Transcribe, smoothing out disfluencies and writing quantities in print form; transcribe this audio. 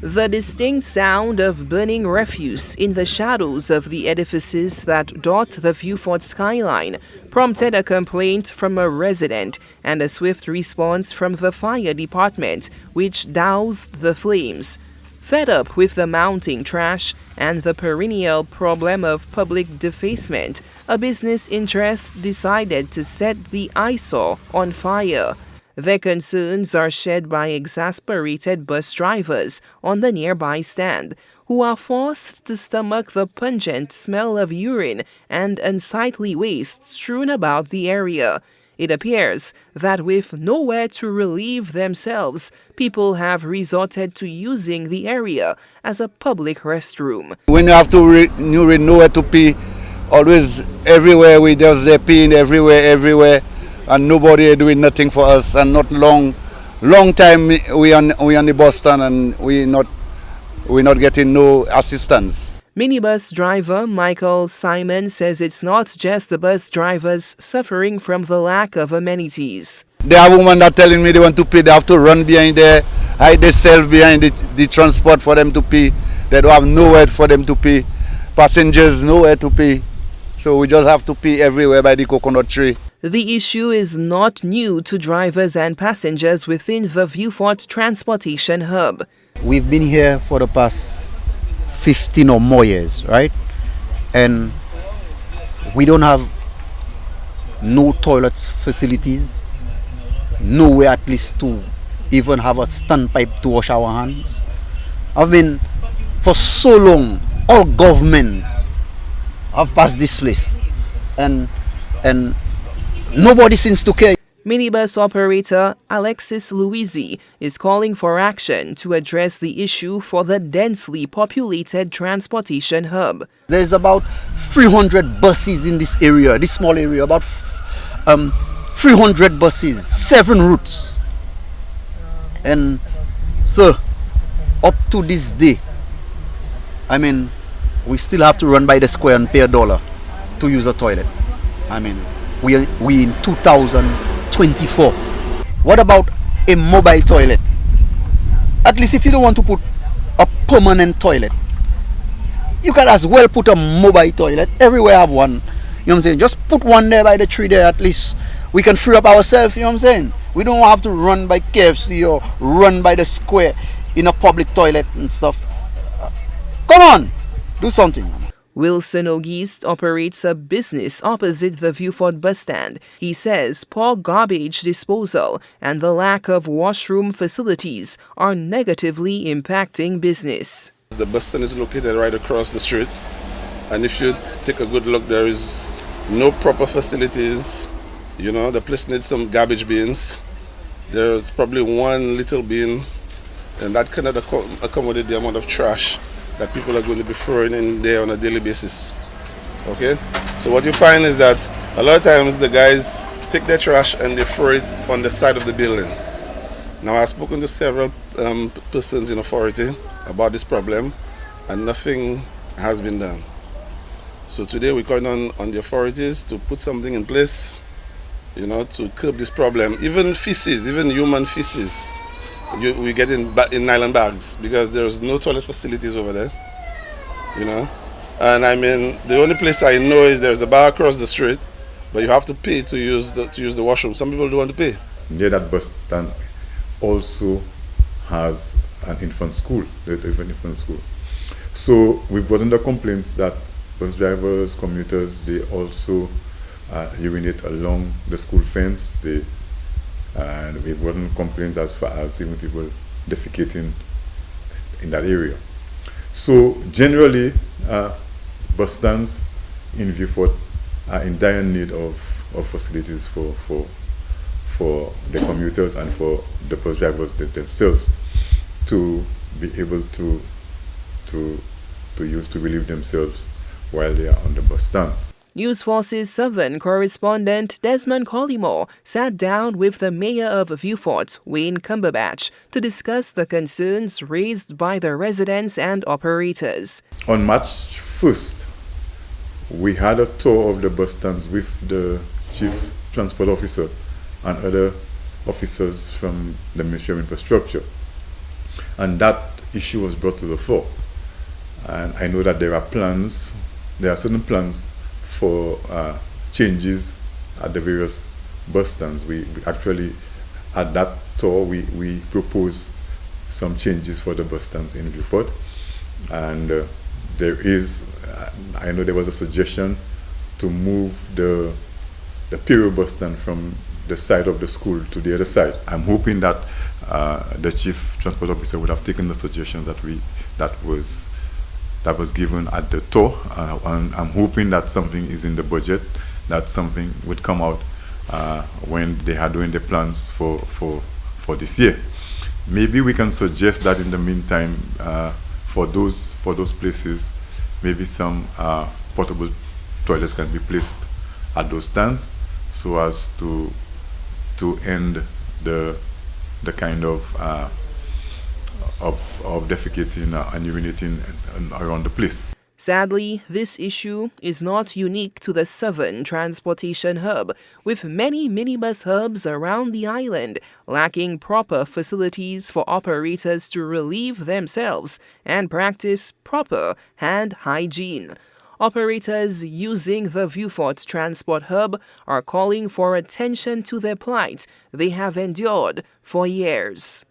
The distinct sound of burning refuse in the shadows of the edifices that dot the Vieux Fort skyline prompted a complaint from a resident and a swift response from the fire department, which doused the flames. Fed up with the mounting trash and the perennial problem of public defacement, a business interest decided to set the eyesore on fire. Their concerns are shared by exasperated bus drivers on the nearby stand, who are forced to stomach the pungent smell of urine and unsightly waste strewn about the area. It appears that with nowhere to relieve themselves, people have resorted to using the area as a public restroom. When you have to urine, nowhere to pee, always everywhere we just there peeing everywhere. And nobody doing nothing for us, and not long time we on the bus stand and we not getting no assistance. Minibus driver Michael Simon says it's not just the bus drivers suffering from the lack of amenities. There are women that telling me they want to pee, they have to run behind there, hide themselves behind the transport for them to pee. They don't have nowhere for them to pee. Passengers nowhere to pee. So we just have to pee everywhere by the coconut tree. The issue is not new to drivers and passengers within the Vieux Fort transportation hub. We've been here for the past 15 or more years, right? And we don't have no toilet facilities, nowhere at least to even have a standpipe to wash our hands. I've been for so long, all government have passed this list, and nobody seems to care. Minibus operator Alexis Louisi is calling for action to address the issue for the densely populated transportation hub. There's about 300 buses in this area, this small area, about 300 buses, 7 routes. And so, up to this day, I mean, we still have to run by the square and pay $1 to use a toilet. I mean, we in 2024. What about a mobile toilet? At least if you don't want to put a permanent toilet, you can as well put a mobile toilet. Everywhere I have one. You know what I'm saying? Just put one there by the tree there. At least we can free up ourselves. You know what I'm saying? We don't have to run by KFC or run by the square in a public toilet and stuff. Come on, do something. Wilson Ogist operates a business opposite the Vieux Fort bus stand. He says poor garbage disposal and the lack of washroom facilities are negatively impacting business. The bus stand is located right across the street, and if you take a good look, there is no proper facilities. You know, the place needs some garbage bins. There's probably one little bin, and that cannot accommodate the amount of trash that people are going to be throwing in there on a daily basis. Okay? So what you find is that a lot of times the guys take their trash and they throw it on the side of the building. Now I've spoken to several persons in authority about this problem, and nothing has been done. So today we're calling on the authorities to put something in place, you know, to curb this problem. Even feces, even human feces, we get in nylon bags because there's no toilet facilities over there, you know. And I mean, the only place I know is there's a bar across the street, but you have to pay to use the washroom. Some people don't want to pay. Near that bus stand also has an infant school, infant school. So we've gotten the complaints that bus drivers, commuters, they also urinate along the school fence. And we've gotten complaints as far as even people defecating in that area. So generally, bus stands in Vieux Fort are in dire need of facilities for the commuters and for the bus drivers themselves to be able to use to relieve themselves while they are on the bus stand. News Force's Southern correspondent Desmond Collymore sat down with the mayor of Vieux Fort, Wayne Cumberbatch, to discuss the concerns raised by the residents and operators. On March 1st, we had a tour of the bus stands with the chief transport officer and other officers from the Ministry of Infrastructure. And that issue was brought to the fore. And I know that there are certain plans for changes at the various bus stands. We actually, at that tour, we proposed some changes for the bus stands in Vieux Fort. And I know there was a suggestion to move the Piro bus stand from the side of the school to the other side. I'm hoping that the chief transport officer would have taken the suggestions that was given at the tour, and I'm hoping that something is in the budget, that something would come out when they are doing the plans for this year. Maybe we can suggest that in the meantime, for those places, maybe some portable toilets can be placed at those stands, so as to end the kind of defecating and urinating around the place. Sadly, this issue is not unique to the southern transportation hub, with many minibus hubs around the island lacking proper facilities for operators to relieve themselves and practice proper hand hygiene. Operators using the Vieux Fort Transport Hub are calling for attention to their plight they have endured for years.